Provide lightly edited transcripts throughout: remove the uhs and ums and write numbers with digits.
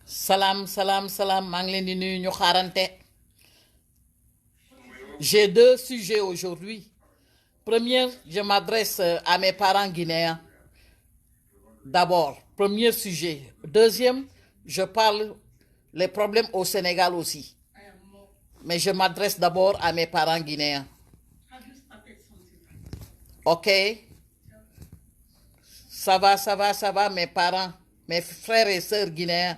Salam, salam, salam, maa ngi leen di nuyu ñu xaarante. J'ai deux sujets aujourd'hui. Premier, je m'adresse à mes parents guinéens. D'abord, premier sujet. Deuxième, je parle les problèmes au Sénégal aussi. Mais je m'adresse d'abord à mes parents guinéens. Ok? Ça va, mes parents, mes frères et sœurs guinéens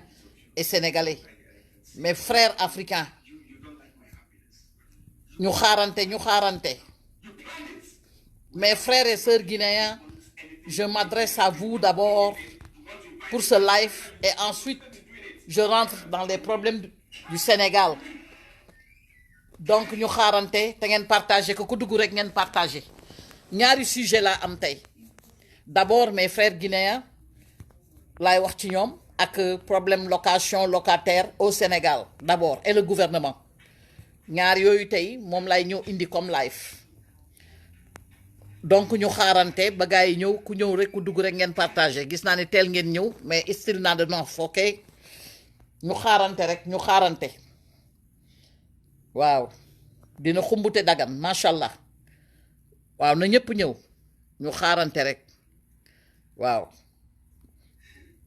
et sénégalais, mes frères africains. Ñu xaarante. Mes frères et sœurs guinéens, je m'adresse à vous d'abord pour ce live et ensuite je rentre dans les problèmes du Sénégal. Donc ñu xaarante te ngeen partagé ko ku dugg rek ngeen partagé ñaari sujet laa am tey. D'abord mes frères guinéens laay wax ci ñoom ak problème location locataire au Sénégal d'abord et le gouvernement. ñaar yooyu tey moom lay ñëw indi comme live. Donc ñu xaarante ba gars yi ñëw ku ñëw rek ku dugg rek ngeen partagé gis naa ne teel ngeen ñëw mais still not enough, ok? ñu xaarante waaw dina xumbute dagan macha allah waaw na ñëpp ñëw ñu xaarante rek waaw.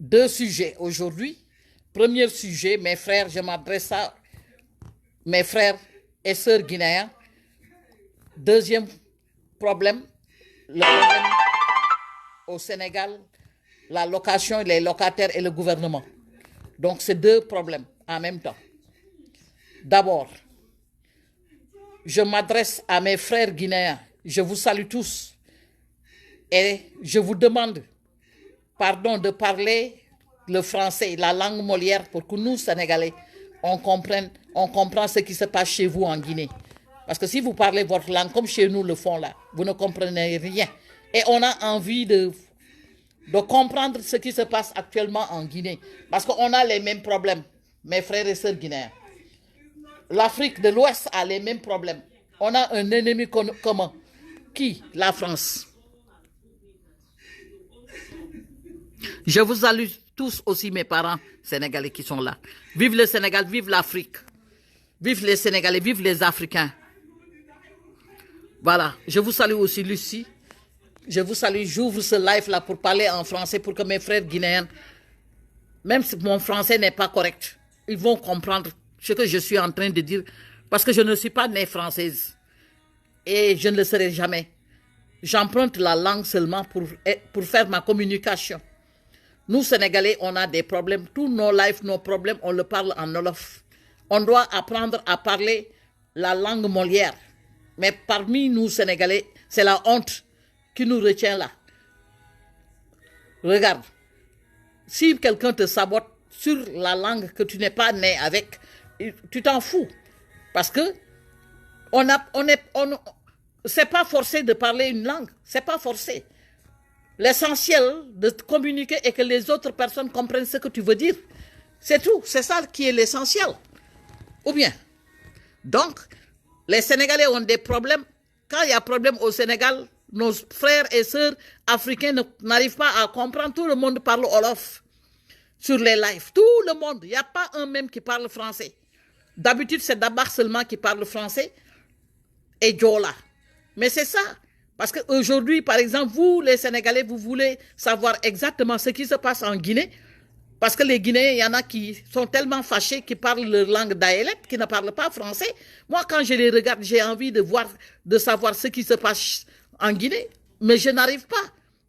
Deux sujets aujourd'hui. Premier sujet, mes frères, je m'adresse à mes frères et sœurs guinéens. Deuxième problème, le problème au Sénégal, la location, les locataires et le gouvernement. Donc c'est deux problèmes en même temps. D'abord, je m'adresse à mes frères guinéens. Je vous salue tous et je vous demande pardon de parler le français, la langue Molière, pour que nous, Sénégalais, on comprend ce qui se passe chez vous en Guinée. Parce que si vous parlez votre langue comme chez nous le font là, vous ne comprenez rien. Et on a envie de comprendre ce qui se passe actuellement en Guinée. Parce qu'on a les mêmes problèmes, mes frères et sœurs guinéens. L'Afrique de l'Ouest a les mêmes problèmes. On a un ennemi commun. Qui? La France. Je vous salue tous aussi, mes parents sénégalais qui sont là. Vive le Sénégal, vive l'Afrique. Vive les Sénégalais, vive les Africains. Voilà, je vous salue aussi, Lucie. Je vous salue, j'ouvre ce live-là pour parler en français pour que mes frères guinéens, même si mon français n'est pas correct, ils vont comprendre ce que je suis en train de dire. Parce que je ne suis pas née française. Et je ne le serai jamais. J'emprunte la langue seulement pour faire ma communication. Nous, Sénégalais, on a des problèmes. Tous nos lives, nos problèmes, on le parle en Wolof. On doit apprendre à parler la langue Molière. Mais parmi nous, Sénégalais, c'est la honte qui nous retient là. Regarde, si quelqu'un te sabote sur la langue que tu n'es pas né avec, tu t'en fous. Parce que c'est pas forcé de parler une langue. C'est pas forcé. L'essentiel de communiquer est que les autres personnes comprennent ce que tu veux dire. C'est tout. C'est ça qui est l'essentiel. Ou bien. Donc, les Sénégalais ont des problèmes. Quand il y a problème au Sénégal, nos frères et sœurs africains n'arrivent pas à comprendre. Tout le monde parle Wolof sur les lives. Tout le monde. Il n'y a pas un même qui parle français. D'habitude, c'est Dabar seulement qui parle français et Djola. Mais c'est ça. Parce qu'aujourd'hui, par exemple, vous, les Sénégalais, vous voulez savoir exactement ce qui se passe en Guinée. Parce que les Guinéens, il y en a qui sont tellement fâchés, qui parlent leur langue d'Aélep, qui ne parlent pas français. Moi, quand je les regarde, j'ai envie de savoir ce qui se passe en Guinée. Mais je n'arrive pas.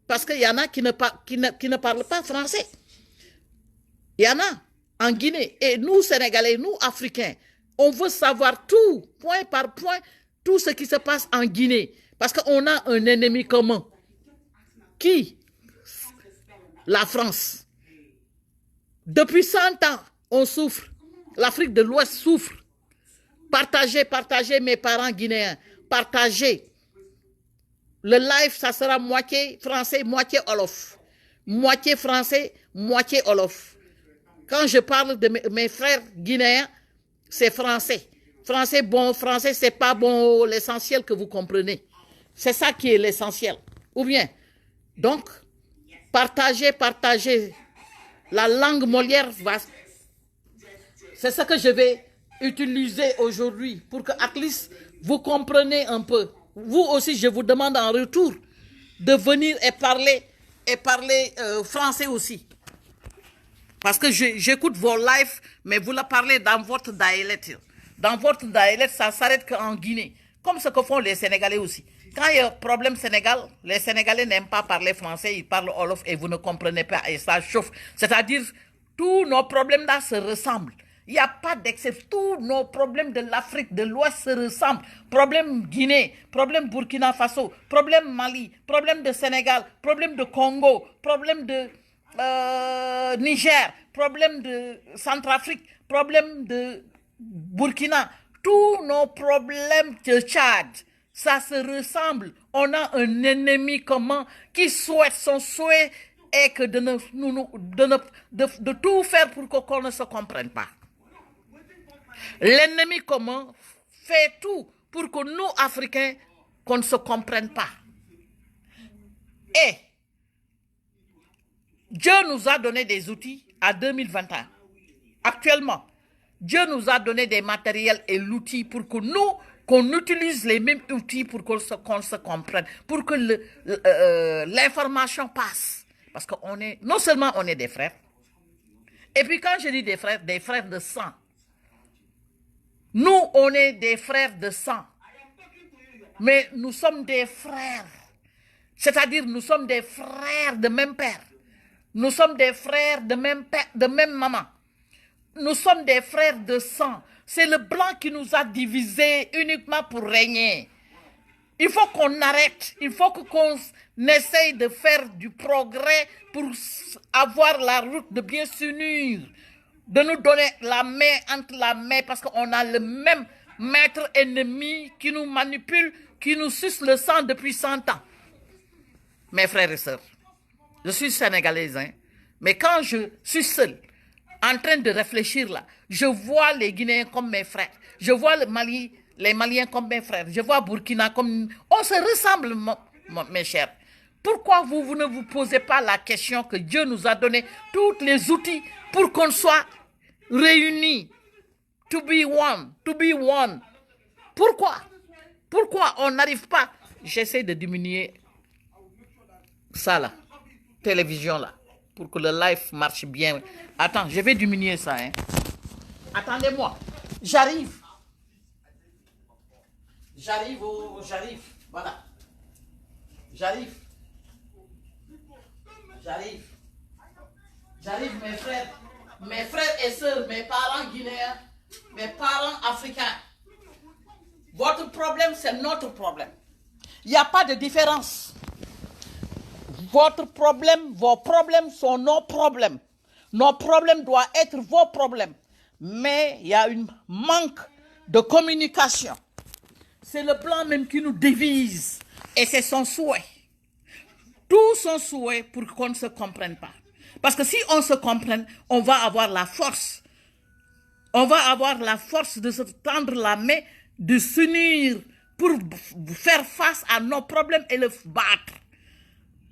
Parce qu'il y en a qui ne parlent pas français. Il y en a en Guinée. Et nous, Sénégalais, nous, Africains, on veut savoir tout, point par point, tout ce qui se passe en Guinée. Parce qu'on a un ennemi commun. Qui? La France. Depuis 100 ans, on souffre. L'Afrique de l'Ouest souffre. Partagez mes parents guinéens. Partagez. Le live, ça sera moitié français, moitié Wolof. Moitié français, moitié Wolof. Quand je parle de mes frères guinéens, c'est français. Français bon, français c'est pas bon, l'essentiel que vous comprenez. C'est ça qui est l'essentiel. Ou bien, donc, partagez. La langue Molière C'est ce que je vais utiliser aujourd'hui pour que, at least, vous compreniez un peu. Vous aussi, je vous demande en retour de venir et parler français aussi. Parce que j'écoute vos lives, mais vous la parlez dans votre dialecte. Dans votre dialecte, ça s'arrête qu'en Guinée. Comme ce que font les Sénégalais aussi. Quand il y a un problème Sénégal, les Sénégalais n'aiment pas parler français, ils parlent Wolof et vous ne comprenez pas et ça chauffe. C'est-à-dire, tous nos problèmes là se ressemblent. Il n'y a pas d'excès. Tous nos problèmes de l'Afrique de l'Ouest se ressemblent. Problème Guinée, problème Burkina Faso, problème Mali, problème de Sénégal, problème de Congo, problème de Niger, problème de Centrafrique, problème de Burkina. Tous nos problèmes de Tchad, ça se ressemble. On a un ennemi commun qui souhaite, son souhait est que de tout faire pour qu'on ne se comprenne pas. L'ennemi commun fait tout pour que nous, Africains, qu'on ne se comprenne pas. Et Dieu nous a donné des outils à 2021. Actuellement, Dieu nous a donné des matériels et l'outil pour que nous, qu'on utilise les mêmes outils pour qu'on se comprenne, pour que l'information passe. Parce que non seulement on est des frères, et puis quand je dis des frères de sang. Nous, on est des frères de sang. Mais nous sommes des frères. C'est-à-dire, nous sommes des frères de même père. Nous sommes des frères de même père, de même maman. Nous sommes des frères de sang. C'est le blanc qui nous a divisés uniquement pour régner. Il faut qu'on arrête. Il faut qu'on essaye de faire du progrès pour avoir la route de bien s'unir. De nous donner la main entre la main parce qu'on a le même maître ennemi qui nous manipule, qui nous suce le sang depuis 100 ans. Mes frères et sœurs, je suis sénégalaise, hein, mais quand je suis seule, en train de réfléchir là, je vois les Guinéens comme mes frères, je vois les Maliens comme mes frères, je vois Burkina comme... On se ressemble, mes chers. Pourquoi vous ne vous posez pas la question que Dieu nous a donné tous les outils pour qu'on soit réunis, to be one, to be one. Pourquoi on n'arrive pas? J'essaie de diminuer ça là, télévision là, pour que le live marche bien. Attends, je vais diminuer ça. Hein. Attendez-moi, j'arrive. J'arrive, voilà. J'arrive, mes frères et sœurs, mes parents guinéens, mes parents africains. Votre problème, c'est notre problème. Il n'y a pas de différence. Votre problème, vos problèmes sont nos problèmes. Nos problèmes doivent être vos problèmes. Mais il y a un manque de communication. C'est le blanc même qui nous divise. Et c'est son souhait. Tout son souhait pour qu'on ne se comprenne pas. Parce que si on se comprenne, on va avoir la force. On va avoir la force de se tendre la main, de s'unir pour faire face à nos problèmes et le battre.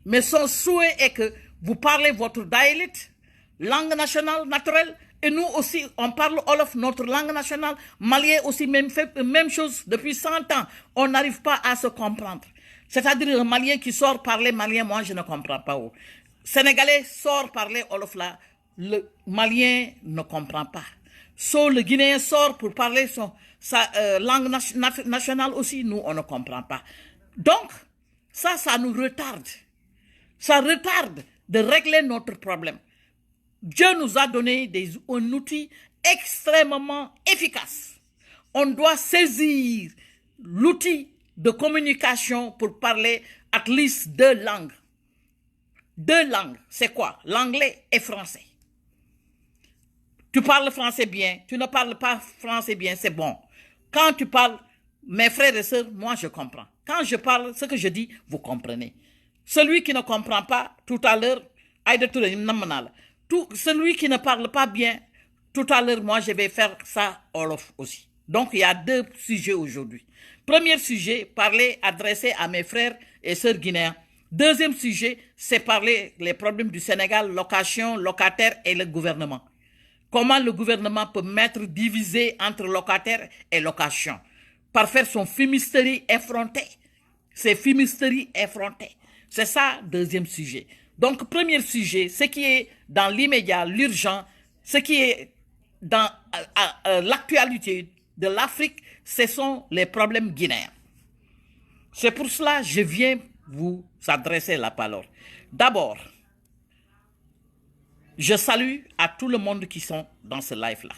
Mais son souhait est que vous parlez votre dialecte, langue nationale naturelle, et nous aussi, on parle Wolof, notre langue nationale. Malien aussi, même chose depuis 100 ans. On n'arrive pas à se comprendre. C'est-à-dire un Malien qui sort parler malien, moi je ne comprends pas. Sénégalais sort parler Wolof là, le Malien ne comprend pas. Le Guinéen sort pour parler sa langue nationale aussi, nous on ne comprend pas. Donc, ça nous retarde. Ça retarde de régler notre problème. Dieu nous a donné un outil extrêmement efficace. On doit saisir l'outil de communication pour parler at least 2 langues. 2 langues, c'est quoi? L'anglais et français. Tu parles français bien, tu ne parles pas français bien, c'est bon. Quand tu parles, mes frères et sœurs, moi je comprends. Quand je parle, ce que je dis, vous comprenez. Celui qui ne comprend pas, tout à l'heure, celui qui ne parle pas bien, tout à l'heure, moi je vais faire ça Wolof aussi. Donc il y a 2 sujets aujourd'hui. Premier sujet, adressé à mes frères et sœurs guinéens. Deuxième sujet, c'est parler les problèmes du Sénégal, location, locataire et le gouvernement. Comment le gouvernement peut mettre divisé entre locataires et location par faire son fumisterie effrontée. C'est fumisterie effrontée. C'est ça, deuxième sujet. Donc, premier sujet, ce qui est dans l'immédiat, l'urgent, ce qui est dans l'actualité de l'Afrique, ce sont les problèmes guinéens. C'est pour cela que je viens vous adresser la parole. D'abord, je salue à tout le monde qui sont dans ce live-là.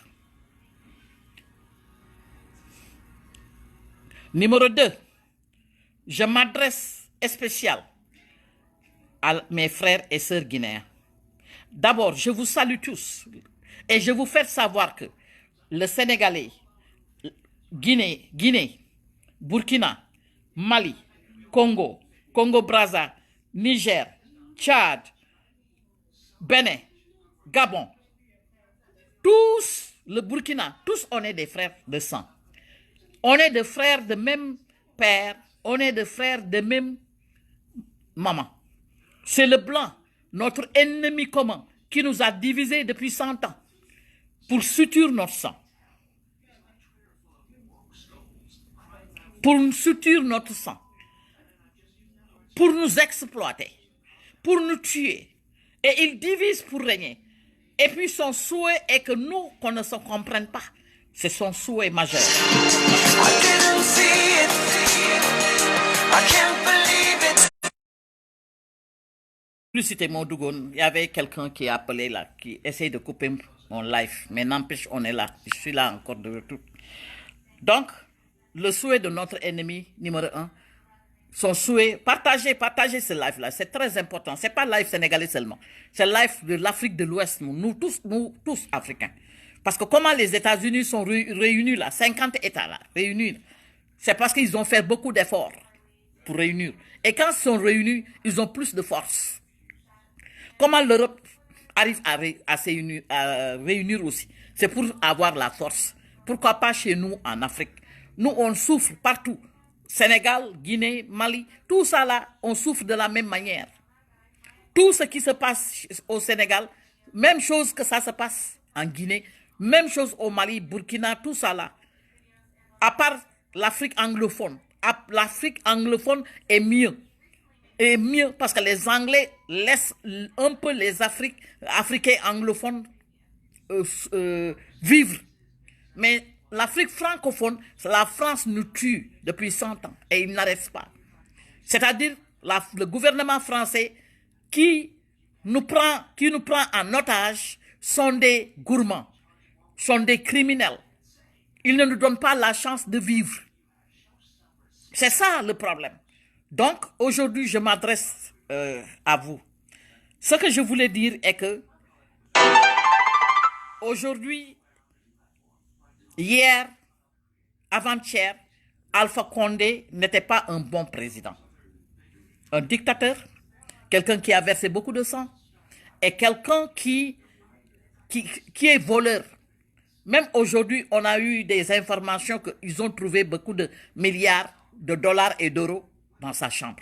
Numéro 2, je m'adresse spécialement à mes frères et sœurs guinéens. D'abord, je vous salue tous et je vous fais savoir que le Sénégalais, Guinée, Burkina, Mali, Congo, Congo-Brazza, Niger, Tchad, Bénin, Gabon, tous, le Burkina, tous on est des frères de sang. On est des frères de même père, on est des frères de même maman. C'est le blanc, notre ennemi commun, qui nous a divisés depuis 100 ans pour suturer notre sang. Pour suturer notre sang. Pour nous exploiter. Pour nous tuer. Et il divise pour régner. Et puis son souhait est que nous, qu'on ne se comprenne pas. C'est son souhait majeur. Plus c'était mon Dougon, il y avait quelqu'un qui a appelé là, qui essaye de couper mon live. Mais n'empêche, on est là. Je suis là encore de retour. Donc, le souhait de notre ennemi numéro 1, son souhait, partagez ce live-là, c'est très important. C'est pas live sénégalais seulement, c'est live de l'Afrique de l'Ouest, nous tous Africains. Parce que comment les États-Unis sont réunis là, 50 États là, réunis, c'est parce qu'ils ont fait beaucoup d'efforts pour réunir. Et quand ils sont réunis, ils ont plus de force. Comment l'Europe arrive à se réunir aussi? C'est pour avoir la force. Pourquoi pas chez nous en Afrique? Nous, on souffre partout. Sénégal, Guinée, Mali, tout ça là, on souffre de la même manière. Tout ce qui se passe au Sénégal, même chose que ça se passe en Guinée, même chose au Mali, Burkina, tout ça là. À part l'Afrique anglophone. L'Afrique anglophone est mieux. Et mieux parce que les Anglais laissent un peu les Africains anglophones vivre. Mais l'Afrique francophone, la France nous tue depuis 100 ans et il n'arrête pas. C'est-à-dire le gouvernement français qui nous prend en otage sont des gourmands, sont des criminels. Ils ne nous donnent pas la chance de vivre. C'est ça le problème. Donc, aujourd'hui, je m'adresse à vous. Ce que je voulais dire est que aujourd'hui, hier, avant-hier, Alpha Condé n'était pas un bon président. Un dictateur, quelqu'un qui a versé beaucoup de sang, et quelqu'un qui est voleur. Même aujourd'hui, on a eu des informations qu'ils ont trouvé beaucoup de milliards de dollars et d'euros dans sa chambre.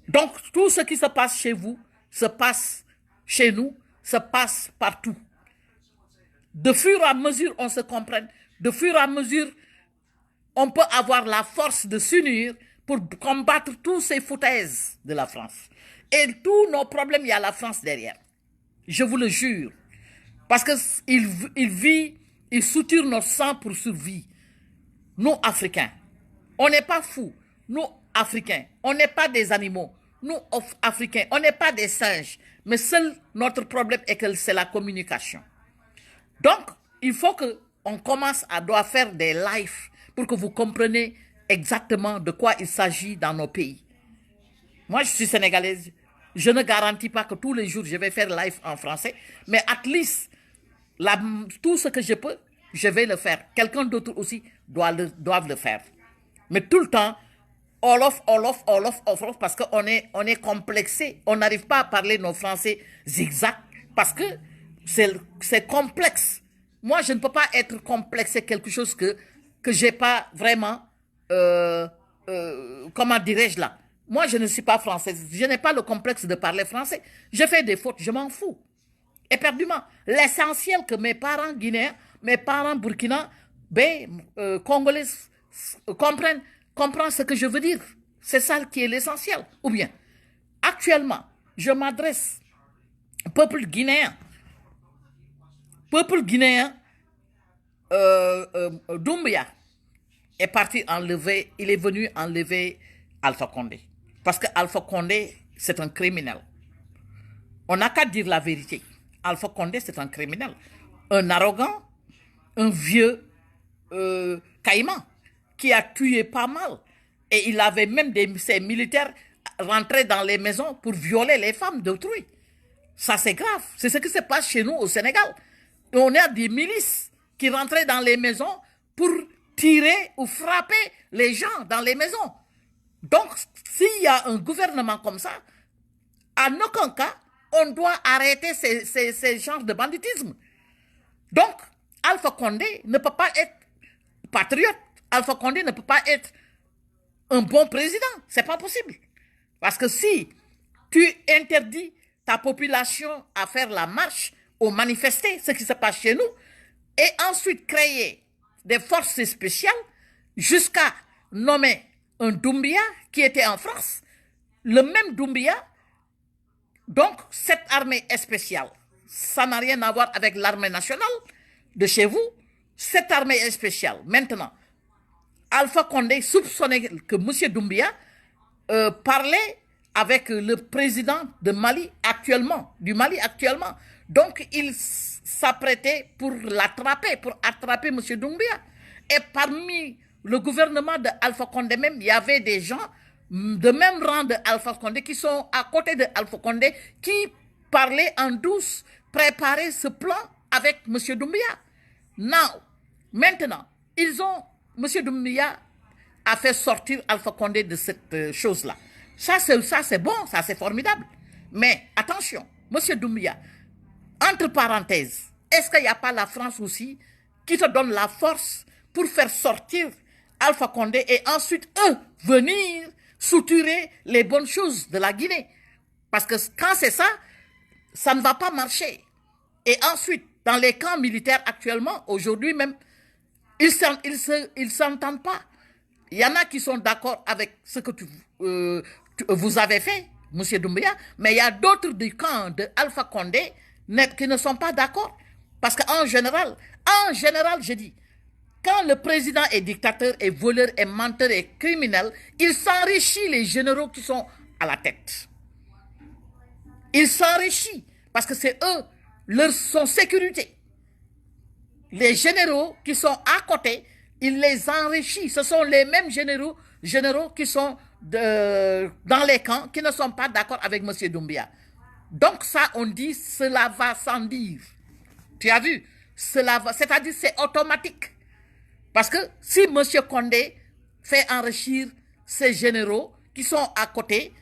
Donc, tout ce qui se passe chez vous, se passe chez nous, se passe partout. De fur et à mesure, on se comprenne. De fur et à mesure, on peut avoir la force de s'unir pour combattre tous ces foutaises de la France. Et tous nos problèmes, il y a la France derrière. Je vous le jure. Parce qu'il souture notre sang pour survivre. Nous, Africains, on n'est pas fous. Nous, Africains, on n'est pas des animaux. Nous, Africains, on n'est pas des singes. Mais seul notre problème est que c'est la communication. Donc, il faut qu'on commence à devoir faire des lives pour que vous compreniez exactement de quoi il s'agit dans nos pays. Moi, je suis sénégalaise. Je ne garantis pas que tous les jours, je vais faire live en français. Mais at least, tout ce que je peux, je vais le faire. Quelqu'un d'autre aussi doit le faire. Mais tout le temps, all off, parce qu'on est complexé. On n'arrive pas à parler nos français zigzag parce que c'est complexe. Moi, je ne peux pas être complexé quelque chose que je n'ai pas vraiment, comment dirais-je là. Moi, je ne suis pas française. Je n'ai pas le complexe de parler français. Je fais des fautes, je m'en fous. éperdument. L'essentiel que mes parents guinéens, mes parents burkinabés, congolais comprennent ce que je veux dire. C'est ça qui est l'essentiel. Ou bien, actuellement, je m'adresse au peuple guinéen. Peuple guinéen, Doumbouya est parti enlever, il est venu enlever Alpha Condé. Parce que Alpha Condé, c'est un criminel. On n'a qu'à dire la vérité. Alpha Condé, c'est un criminel. Un arrogant, un vieux caïman qui a tué pas mal. Et il avait même ses militaires rentrés dans les maisons pour violer les femmes d'autrui. Ça, c'est grave. C'est ce qui se passe chez nous au Sénégal. On a des milices qui rentraient dans les maisons pour tirer ou frapper les gens dans les maisons. Donc, s'il y a un gouvernement comme ça, en aucun cas, on doit arrêter ces genres de banditisme. Donc, Alpha Condé ne peut pas être patriote. Alpha Condé ne peut pas être un bon président. C'est pas possible. Parce que si tu interdis ta population à faire la marche ou manifester ce qui se passe chez nous, et ensuite créer des forces spéciales jusqu'à nommer un Doumbouya qui était en France, le même Doumbouya. Donc, cette armée est spéciale. Ça n'a rien à voir avec l'armée nationale de chez vous. Cette armée est spéciale. Maintenant, Alpha Condé soupçonnait que M. Doumbouya parlait avec le président de Mali actuellement, du Mali actuellement. Donc, il s'apprêtait pour l'attraper, pour attraper M. Doumbouya. Et parmi le gouvernement de Alpha Condé même, il y avait des gens de même rang de Alpha Condé qui sont à côté de Alpha Condé qui parlaient en douce, préparaient ce plan avec M. Doumbouya. Maintenant, M. Doumbouya a fait sortir Alpha Condé de cette chose-là. Ça, c'est bon, ça, c'est formidable. Mais attention, M. Doumbouya, entre parenthèses, est-ce qu'il n'y a pas la France aussi qui te donne la force pour faire sortir Alpha Condé et ensuite, eux, venir souturer les bonnes choses de la Guinée? Parce que quand c'est ça, ça ne va pas marcher. Et ensuite, dans les camps militaires actuellement, aujourd'hui même, ils s'entendent pas. Il y en a qui sont d'accord avec ce que vous avez fait, M. Doumbouya, mais il y a d'autres du camp de Alpha Condé qui ne sont pas d'accord. Parce qu'en général, je dis, quand le président est dictateur, est voleur, est menteur, est criminel, il s'enrichit les généraux qui sont à la tête. Il s'enrichit parce que c'est eux, son sécurité. Les généraux qui sont à côté, il les enrichit. Ce sont les mêmes généraux qui sont dans les camps, qui ne sont pas d'accord avec M. Doumbouya. Donc ça, on dit, cela va sans dire. Tu as vu? Cela va, c'est-à-dire c'est automatique. Parce que si M. Condé fait enrichir ces généraux qui sont à côté,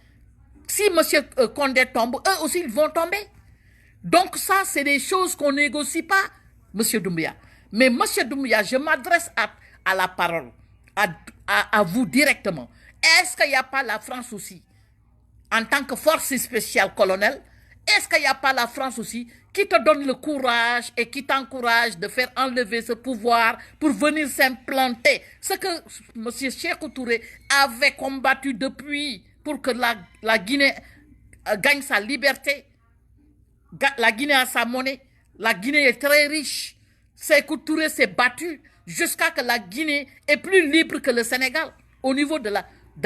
si M. Condé tombe, eux aussi ils vont tomber. Donc ça, c'est des choses qu'on ne négocie pas, M. Doumbouya. Mais M. Doumbouya, je m'adresse à la parole, à vous directement. Est-ce qu'il n'y a pas la France aussi, en tant que force spéciale colonel, est-ce qu'il n'y a pas la France aussi qui te donne le courage et qui t'encourage de faire enlever ce pouvoir pour venir s'implanter? Ce que M. Sékou Touré avait combattu depuis pour que la Guinée gagne sa liberté. La Guinée a sa monnaie. La Guinée est très riche. Sékou Touré s'est battu jusqu'à que la Guinée est plus libre que le Sénégal au niveau de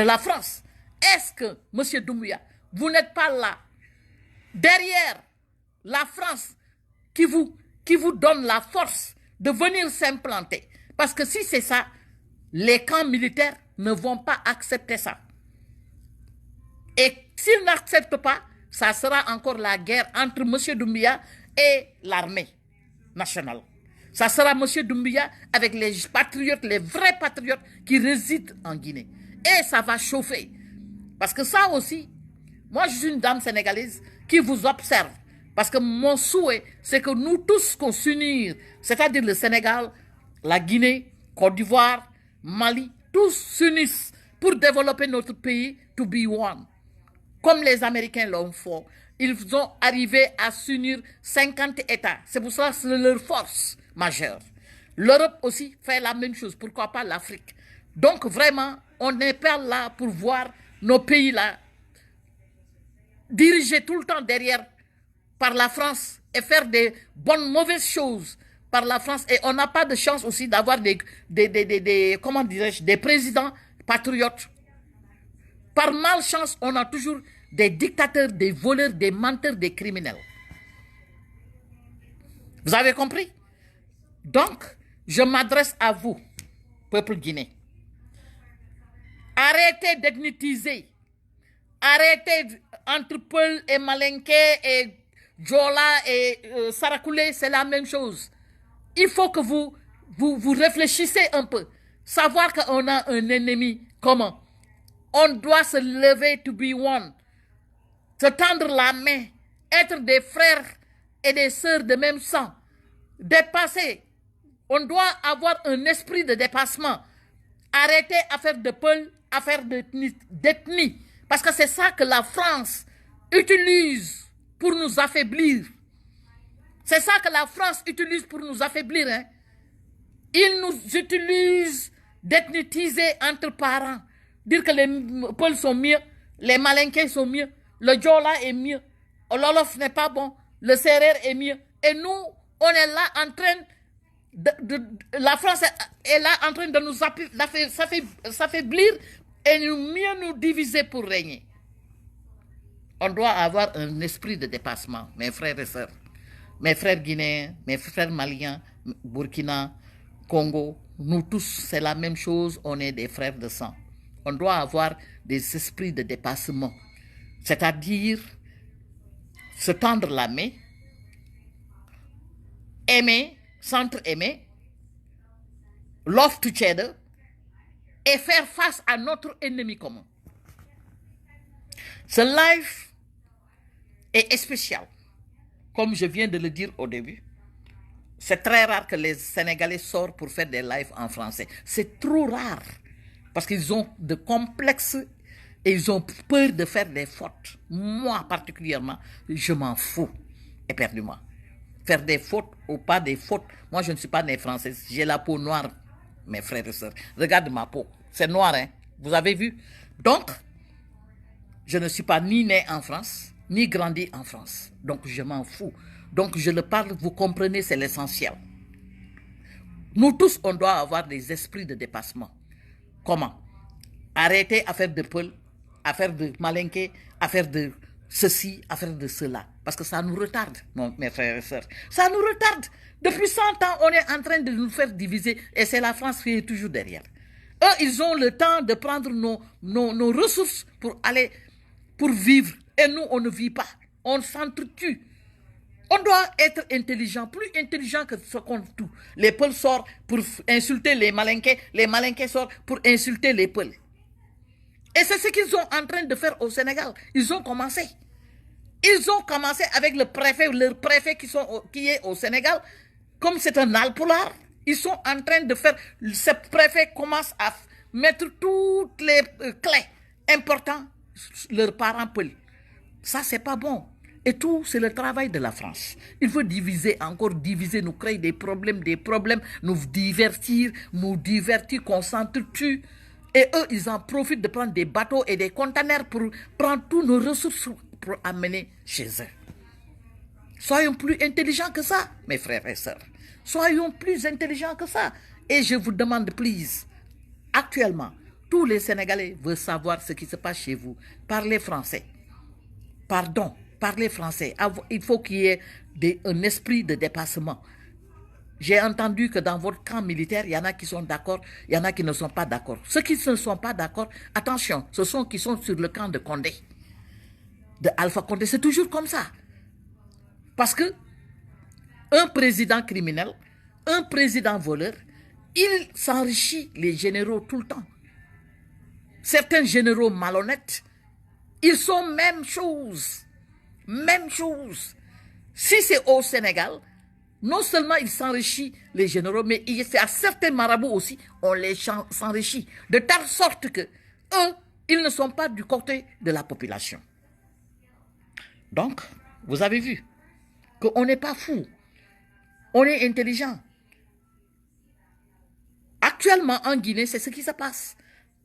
la France. Est-ce que, M. Doumbouya, vous n'êtes pas là, derrière la France, qui vous donne la force de venir s'implanter? Parce que si c'est ça, les camps militaires ne vont pas accepter ça. Et s'ils n'acceptent pas, ça sera encore la guerre entre M. Doumbouya et l'armée nationale. Ça sera M. Doumbouya avec les patriotes, les vrais patriotes qui résident en Guinée. Et ça va chauffer. Parce que ça aussi, moi je suis une dame sénégalaise qui vous observe. Parce que mon souhait, c'est que nous tous qu'on s'unisse, c'est-à-dire le Sénégal, la Guinée, Côte d'Ivoire, Mali, tous s'unissent pour développer notre pays to be one. Comme les Américains l'ont fait. ils ont arrivé à s'unir 50 États. C'est pour ça que c'est leur force majeure. L'Europe aussi fait la même chose. Pourquoi pas l'Afrique? Donc vraiment, on n'est pas là pour voir nos pays là dirigés tout le temps derrière par la France et faire des bonnes, mauvaises choses par la France. Et on n'a pas de chance aussi d'avoir comment dirais-je, des présidents patriotes. Par malchance, on a toujours des dictateurs, des voleurs, des menteurs, des criminels. Vous avez compris? Donc, je m'adresse à vous, peuple guinéen. Arrêtez d'ethniciser. Arrêtez entre Peul et Malinké et Djola et Sarakoulé, c'est la même chose. Il faut que vous réfléchissez un peu. Savoir qu'on a un ennemi commun. On doit se lever to be one. Se tendre la main. Être des frères et des sœurs de même sang. Dépasser. On doit avoir un esprit de dépassement. Arrêtez à faire de Peul, à faire d'ethnie. Parce que c'est ça que la France utilise pour nous affaiblir. C'est ça que la France utilise pour nous affaiblir. Hein. Ils nous utilisent d'ethniciser entre parents. Dire que les Peuls sont mieux, les Malinqués sont mieux, le Djola est mieux, l'Olof n'est pas bon, le Serer est mieux. Et nous, on est là en train la France est là en train de nous s'affaiblir et mieux nous diviser pour régner. On doit avoir un esprit de dépassement, mes frères et sœurs, mes frères guinéens, mes frères maliens, Burkina, Congo, nous tous, c'est la même chose, on est des frères de sang. On doit avoir des esprits de dépassement, c'est-à-dire se tendre la main, aimer, s'entre-aimer, love to each other, et faire face à notre ennemi commun. Ce live est spécial. Comme je viens de le dire au début, c'est très rare que les Sénégalais sortent pour faire des lives en français. C'est trop rare. Parce qu'ils ont de complexes et ils ont peur de faire des fautes. Moi, particulièrement, je m'en fous éperdument. Faire des fautes ou pas des fautes. Moi, je ne suis pas né français. J'ai la peau noire, mes frères et sœurs. Regarde ma peau. C'est noir, hein. Vous avez vu? Donc, je ne suis pas ni né en France, ni grandi en France. Donc, je m'en fous. Donc, je le parle, vous comprenez, c'est l'essentiel. Nous tous, on doit avoir des esprits de dépassement. Comment? Arrêter à faire de Peul, à faire de Malinké, à faire de ceci, à faire de cela. Parce que ça nous retarde, mes frères et sœurs. Ça nous retarde. Depuis 100 ans, on est en train de nous faire diviser et c'est la France qui est toujours derrière. Eux, ils ont le temps de prendre nos ressources pour vivre. Et nous, on ne vit pas. On s'entretue. On doit être intelligent, plus intelligent que ce qu'on tout. Les Peuls sortent pour insulter les Malinqués sortent pour insulter les Peuls. Et c'est ce qu'ils sont en train de faire au Sénégal. Ils ont commencé. Ils ont commencé avec le préfet, leur préfet qui est au Sénégal. Comme c'est un alpulaar, ils sont en train de faire, ce préfet commence à mettre toutes les clés importantes, leurs parents Peuls. Ça, c'est pas bon. Et tout, c'est le travail de la France. Il faut diviser, encore diviser, nous créer des problèmes, nous divertir, qu'on s'entretue. Et eux, ils en profitent de prendre des bateaux et des conteneurs pour prendre toutes nos ressources pour amener chez eux. Soyons plus intelligents que ça, mes frères et sœurs. Soyons plus intelligents que ça. Et je vous demande, please, actuellement, tous les Sénégalais veulent savoir ce qui se passe chez vous. Parlez français. Pardon. Parlez français. Il faut qu'il y ait un esprit de dépassement. J'ai entendu que dans votre camp militaire, il y en a qui sont d'accord, il y en a qui ne sont pas d'accord. Ceux qui ne sont pas d'accord, attention, ce sont qui sont sur le camp de Condé, de Alpha Condé. C'est toujours comme ça. Parce que un président criminel, un président voleur, il s'enrichit les généraux tout le temps. Certains généraux malhonnêtes, ils sont même chose. Même chose. Si c'est au Sénégal, non seulement il s'enrichit les généraux, mais il y a certains marabouts aussi, on les s'enrichit. De telle sorte que eux, ils ne sont pas du côté de la population. Donc, vous avez vu qu'on n'est pas fou. On est intelligent. Actuellement, en Guinée, c'est ce qui se passe.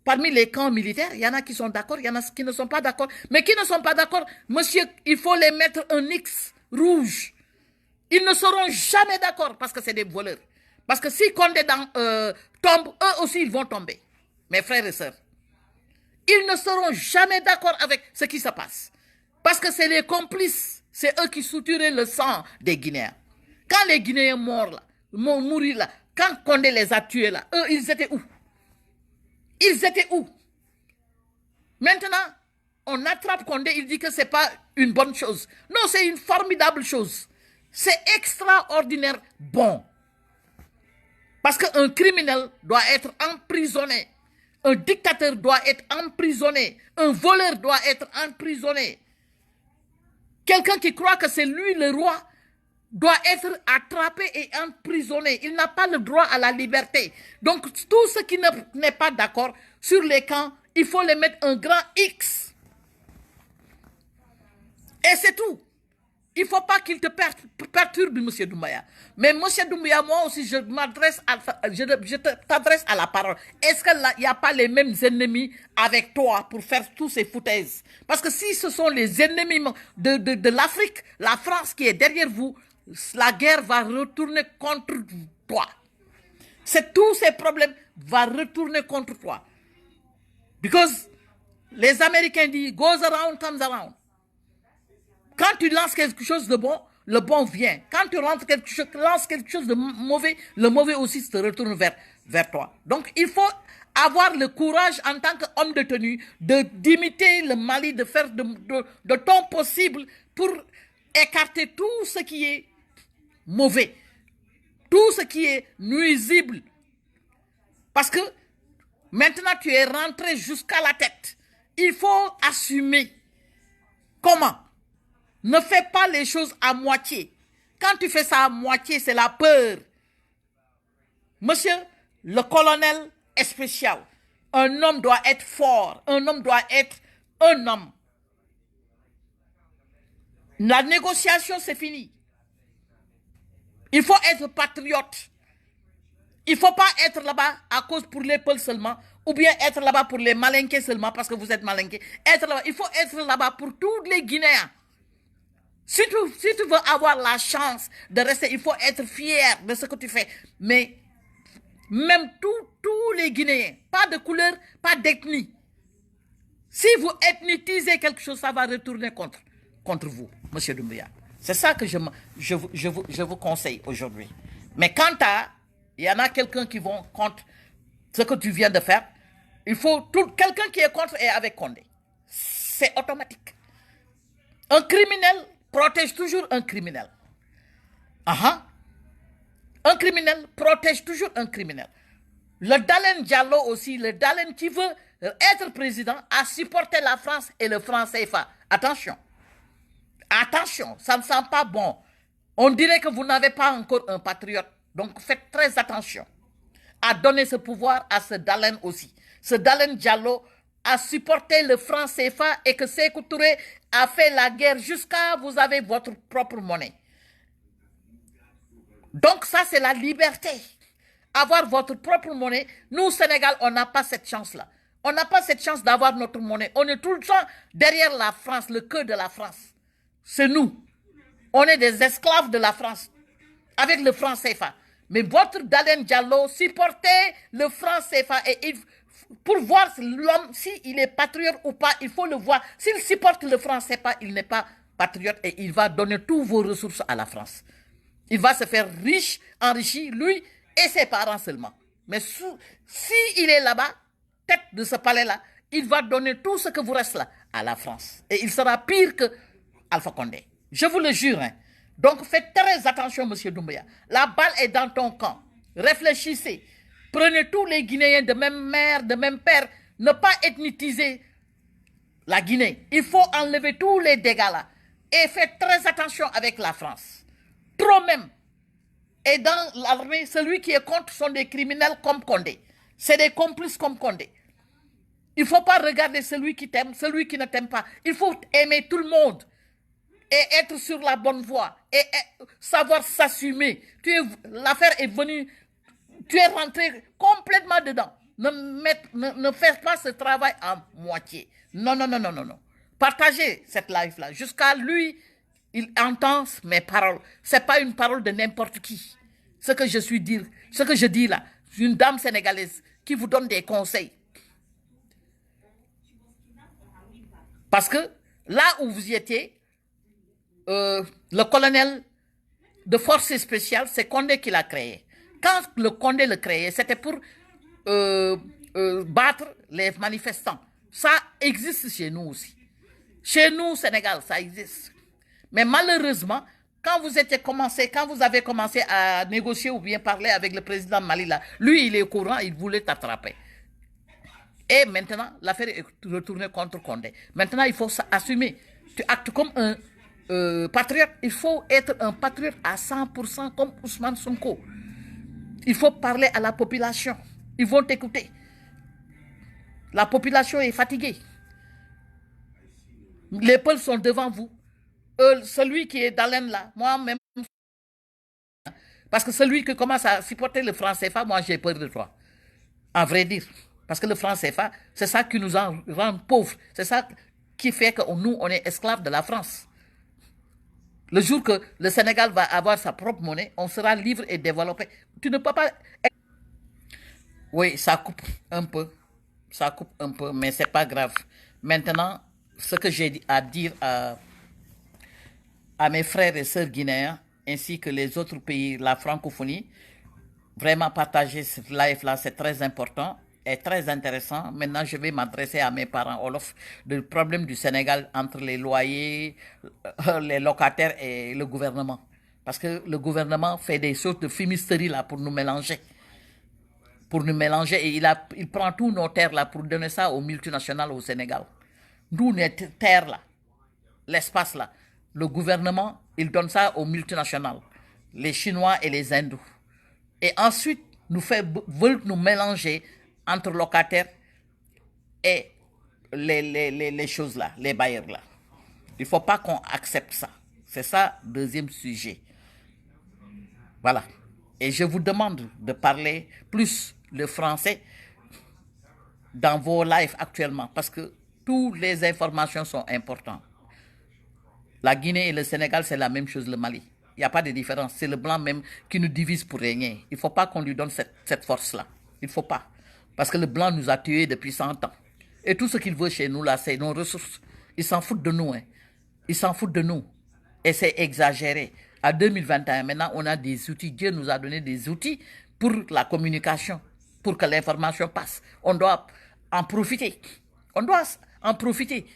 Parmi les camps militaires, il y en a qui sont d'accord, il y en a qui ne sont pas d'accord. Mais qui ne sont pas d'accord, monsieur, il faut les mettre un X rouge. Ils ne seront jamais d'accord parce que c'est des voleurs. Parce que si Condé tombe, eux aussi, ils vont tomber. Mes frères et sœurs. Ils ne seront jamais d'accord avec ce qui se passe. Parce que c'est les complices. C'est eux qui souturaient le sang des Guinéens. Quand les Guinéens morts là, mourir là, quand Condé les a tués là, eux, ils étaient où? Ils étaient où? Maintenant, on attrape Condé, il dit que ce n'est pas une bonne chose. Non, c'est une formidable chose. C'est extraordinaire bon. Parce qu'un criminel doit être emprisonné. Un dictateur doit être emprisonné. Un voleur doit être emprisonné. Quelqu'un qui croit que c'est lui le roi doit être attrapé et emprisonné. Il n'a pas le droit à la liberté. Donc, tout ce qui n'est pas d'accord sur les camps, il faut les mettre un grand X. Et c'est tout. Il ne faut pas qu'il te perturbe, M. Doumbouya. Mais M. Doumbouya, moi aussi, je t'adresse à la parole. Est-ce qu'il n'y a pas les mêmes ennemis avec toi pour faire tous ces foutaises? Parce que si ce sont les ennemis de l'Afrique, la France qui est derrière vous, la guerre va retourner contre toi. C'est tous ces problèmes vont retourner contre toi. Because les Américains disent, goes around, comes around. Quand tu lances quelque chose de bon, le bon vient. Quand tu lances quelque chose de mauvais, le mauvais aussi se retourne vers toi. Donc, il faut avoir le courage en tant qu'homme de tenue d'imiter le Mali, de faire de ton possible pour écarter tout ce qui est mauvais, tout ce qui est nuisible. Parce que maintenant, tu es rentré jusqu'à la tête. Il faut assumer. Comment? Ne fais pas les choses à moitié. Quand tu fais ça à moitié, c'est la peur. Monsieur, le colonel est spécial. Un homme doit être fort. Un homme doit être un homme. La négociation, c'est fini. Il faut être patriote. Il ne faut pas être là-bas à cause pour les peuples seulement, ou bien être là-bas pour les malinqués seulement parce que vous êtes malinqués. Il faut être là-bas pour tous les Guinéens. Si tu veux avoir la chance de rester, il faut être fier de ce que tu fais. Mais même tous les Guinéens, pas de couleur, pas d'ethnie. Si vous ethnitisez quelque chose, ça va retourner contre vous, M. Doumbouya. C'est ça que je vous conseille aujourd'hui. Mais quand il y en a quelqu'un qui vont contre ce que tu viens de faire, il faut quelqu'un qui est contre et avec Condé. C'est automatique. Un criminel protège toujours un criminel. Un criminel protège toujours un criminel. Le Dalen Diallo aussi, le Dalen qui veut être président, a supporté la France et le franc CFA. Attention. Attention, ça ne sent pas bon. On dirait que vous n'avez pas encore un patriote. Donc faites très attention à donner ce pouvoir à ce Dalen aussi. Ce Dalen Diallo a supporté le franc CFA et que Sékou Touré a fait la guerre jusqu'à vous avez votre propre monnaie. Donc ça, c'est la liberté. Avoir votre propre monnaie. Nous, au Sénégal, on n'a pas cette chance-là. On n'a pas cette chance d'avoir notre monnaie. On est tout le temps derrière la France, le cœur de la France. C'est nous. On est des esclaves de la France avec le franc CFA. Mais votre Dalen Diallo supportait le franc CFA et pour voir l'homme, s'il est patriote ou pas, il faut le voir. S'il supporte le franc CFA, il n'est pas patriote et il va donner toutes vos ressources à la France. Il va se faire riche, enrichi, lui et ses parents seulement. Mais s'il est là-bas, tête de ce palais-là, il va donner tout ce que vous reste là à la France. Et il sera pire que Alpha Condé. Je vous le jure. Hein. Donc faites très attention, M. Doumbouya. La balle est dans ton camp. Réfléchissez. Prenez tous les Guinéens de même mère, de même père. Ne pas ethnitiser la Guinée. Il faut enlever tous les dégâts là. Et faites très attention avec la France. Trop même. Et dans l'armée, celui qui est contre sont des criminels comme Condé. C'est des complices comme Condé. Il ne faut pas regarder celui qui t'aime, celui qui ne t'aime pas. Il faut aimer tout le monde. et être sur la bonne voie et savoir s'assumer. L'affaire est venue, tu es rentré complètement dedans. Ne fais pas ce travail à moitié. Non, non, non, non, non, non. Partagez cette life-là. Jusqu'à lui, il entend mes paroles. Ce n'est pas une parole de n'importe qui. Ce que je dis là, une dame sénégalaise qui vous donne des conseils. Parce que là où vous y étiez, le colonel de forces spéciales, c'est Condé qui l'a créé. Quand le Condé le créé, c'était pour battre les manifestants. Ça existe chez nous aussi. Chez nous, au Sénégal, ça existe. Mais malheureusement, quand vous avez commencé à négocier ou bien parler avec le président Mali, là, lui, il est au courant, il voulait t'attraper. Et maintenant, l'affaire est retournée contre Condé. Maintenant, il faut assumer. Tu actes comme un patriote. Il faut être un patriote à 100% comme Ousmane Sonko. Il faut parler à la population. Ils vont t'écouter. La population est fatiguée. Les peuples sont devant vous. Celui qui est d'Alain là, moi-même, parce que celui qui commence à supporter le franc CFA, moi j'ai peur de toi. À vrai dire. Parce que le franc CFA, c'est ça qui nous rend pauvres. C'est ça qui fait que nous, on est esclaves de la France. Le jour que le Sénégal va avoir sa propre monnaie, on sera libre et développé. Tu ne peux pas... Oui, ça coupe un peu. Ça coupe un peu, mais c'est pas grave. Maintenant, ce que j'ai à dire à mes frères et sœurs guinéens, ainsi que les autres pays, la francophonie, vraiment partager ce live-là, c'est très important et très intéressant. Maintenant, je vais m'adresser à mes parents Olof, le problème du Sénégal entre les loyers, les locataires et le gouvernement. Parce que le gouvernement fait des sortes de fumisterie là pour nous mélanger. Pour nous mélanger et il prend tous nos terres là pour donner ça aux multinationales au Sénégal. Nous, nos terres là, l'espace là, le gouvernement, il donne ça aux multinationales, les Chinois et les Hindous. Et ensuite, veulent nous mélanger entre locataires et les choses là, les bailleurs là. Il ne faut pas qu'on accepte ça. C'est ça, deuxième sujet. Voilà. Et je vous demande de parler plus le français dans vos lives actuellement parce que toutes les informations sont importantes. La Guinée et le Sénégal, c'est la même chose, le Mali. Il n'y a pas de différence. C'est le blanc même qui nous divise pour régner. Il ne faut pas qu'on lui donne cette force-là. Il ne faut pas. Parce que le blanc nous a tués depuis 100 ans. Et tout ce qu'il veut chez nous, là, c'est nos ressources. Ils s'en foutent de nous. Hein. Ils s'en foutent de nous. Et c'est exagéré. À 2021, maintenant, on a des outils. Dieu nous a donné des outils pour la communication, pour que l'information passe. On doit en profiter. On doit en profiter.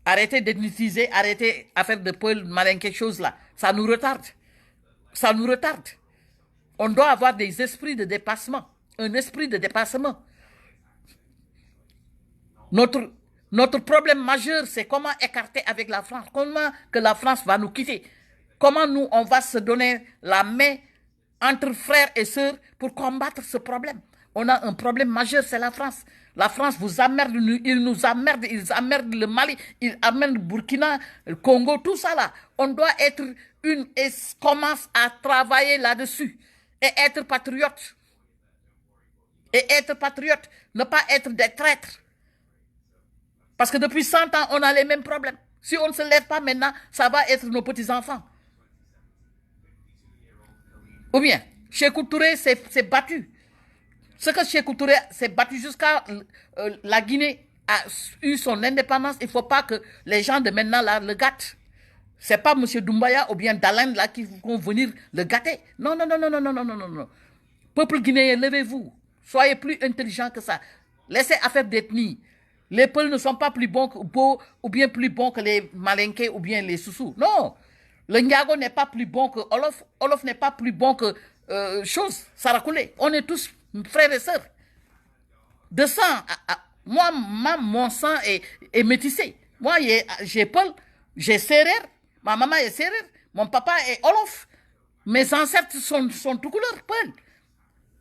Arrêtez d'utiliser, arrêtez à faire de Paul malin quelque chose là. Ça nous retarde. Ça nous retarde. On doit avoir des esprits de dépassement. Un esprit de dépassement. Notre problème majeur, c'est comment écarter avec la France. Comment que la France va nous quitter. Comment nous, on va se donner la main entre frères et sœurs pour combattre ce problème. On a un problème majeur, c'est la France. La France vous emmerde, ils nous emmerdent, ils emmerdent le Mali, ils emmerdent le Burkina, le Congo, tout ça là. On doit être une et commence à travailler là-dessus et être patriote. Et être patriote, ne pas être des traîtres. Parce que depuis 100 ans, on a les mêmes problèmes. Si on ne se lève pas maintenant, ça va être nos petits-enfants. Ou bien, Sékou Touré s'est battu. Ce que Sékou Touré s'est battu jusqu'à la Guinée a eu son indépendance, il ne faut pas que les gens de maintenant là le gâtent. Ce n'est pas M. Doumbaya ou bien Dalen là qui vont venir le gâter. Non, non, non, non, non, non, non, non, non. Peuple guinéen, levez-vous. Soyez plus intelligents que ça. Laissez affaire d'ethnie. Les peuples ne sont pas plus bons que beaux ou bien plus bons que les Malinké ou bien les Soussous. Non. Le Ndiago n'est pas plus bon que Olof. Olof n'est pas plus bon que chose. Sarakoulé. On est tous frères et sœurs. De sang. Moi, mon sang est métissé. Moi, j'ai Paul, j'ai Serer. Ma maman est Serer. Mon papa est Olof. Mes ancêtres sont tout couleur, Paul.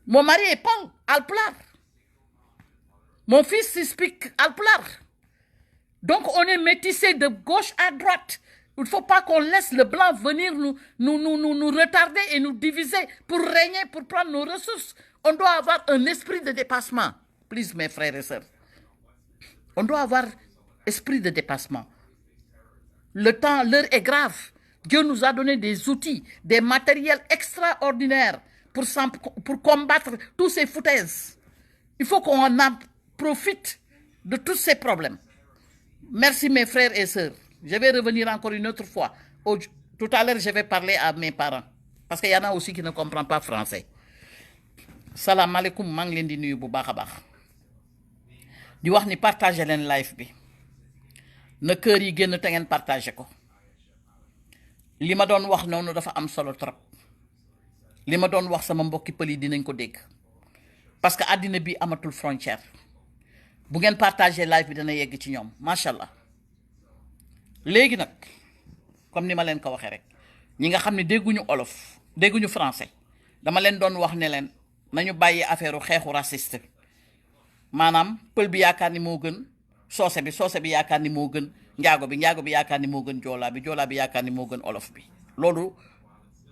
Mon mari est Paul, Alplar. Mon fils speak Alplar. Donc, on est métissé de gauche à droite. Il ne faut pas qu'on laisse le blanc venir nous retarder et nous diviser pour régner, pour prendre nos ressources. On doit avoir un esprit de dépassement. Please, mes frères et sœurs. On doit avoir esprit de dépassement. Le temps, l'heure est grave. Dieu nous a donné des outils, des matériels extraordinaires pour combattre tous ces foutaises. Il faut qu'on en profite de tous ces problèmes. Merci mes frères et sœurs. Je vais revenir encore une autre fois. Tout à l'heure, je vais parler à mes parents. Parce qu'il y en a aussi qui ne comprennent pas français. Salam alaikum, maa ngi leen di nuyu bu baax a baax. Di wax ni partager leen live bi. Na kër yi génn te ngeen partager ko. Li ma doon wax noonu dafa am solo trop. Li ma doon wax sama mbokki pël yi dinañ ko dégg. Parce que àddina bi amatul frontière. Bu ngeen partager live bi dana yegg ci ñoom macha allah. Léegi nag comme ni ma leen ko waxee rek ñi nga xam ne dégguñu olof dégguñu français dama leen doon wax ne leen nañu bàyyi affaire xeexu raciste maanaam pël bi yaakaar ni moo gën soose bi yaakaar ni moo gën njaago bi yaakaar ni moo gën joolaa bi yaakaar ni moo gën olof bi. Loolu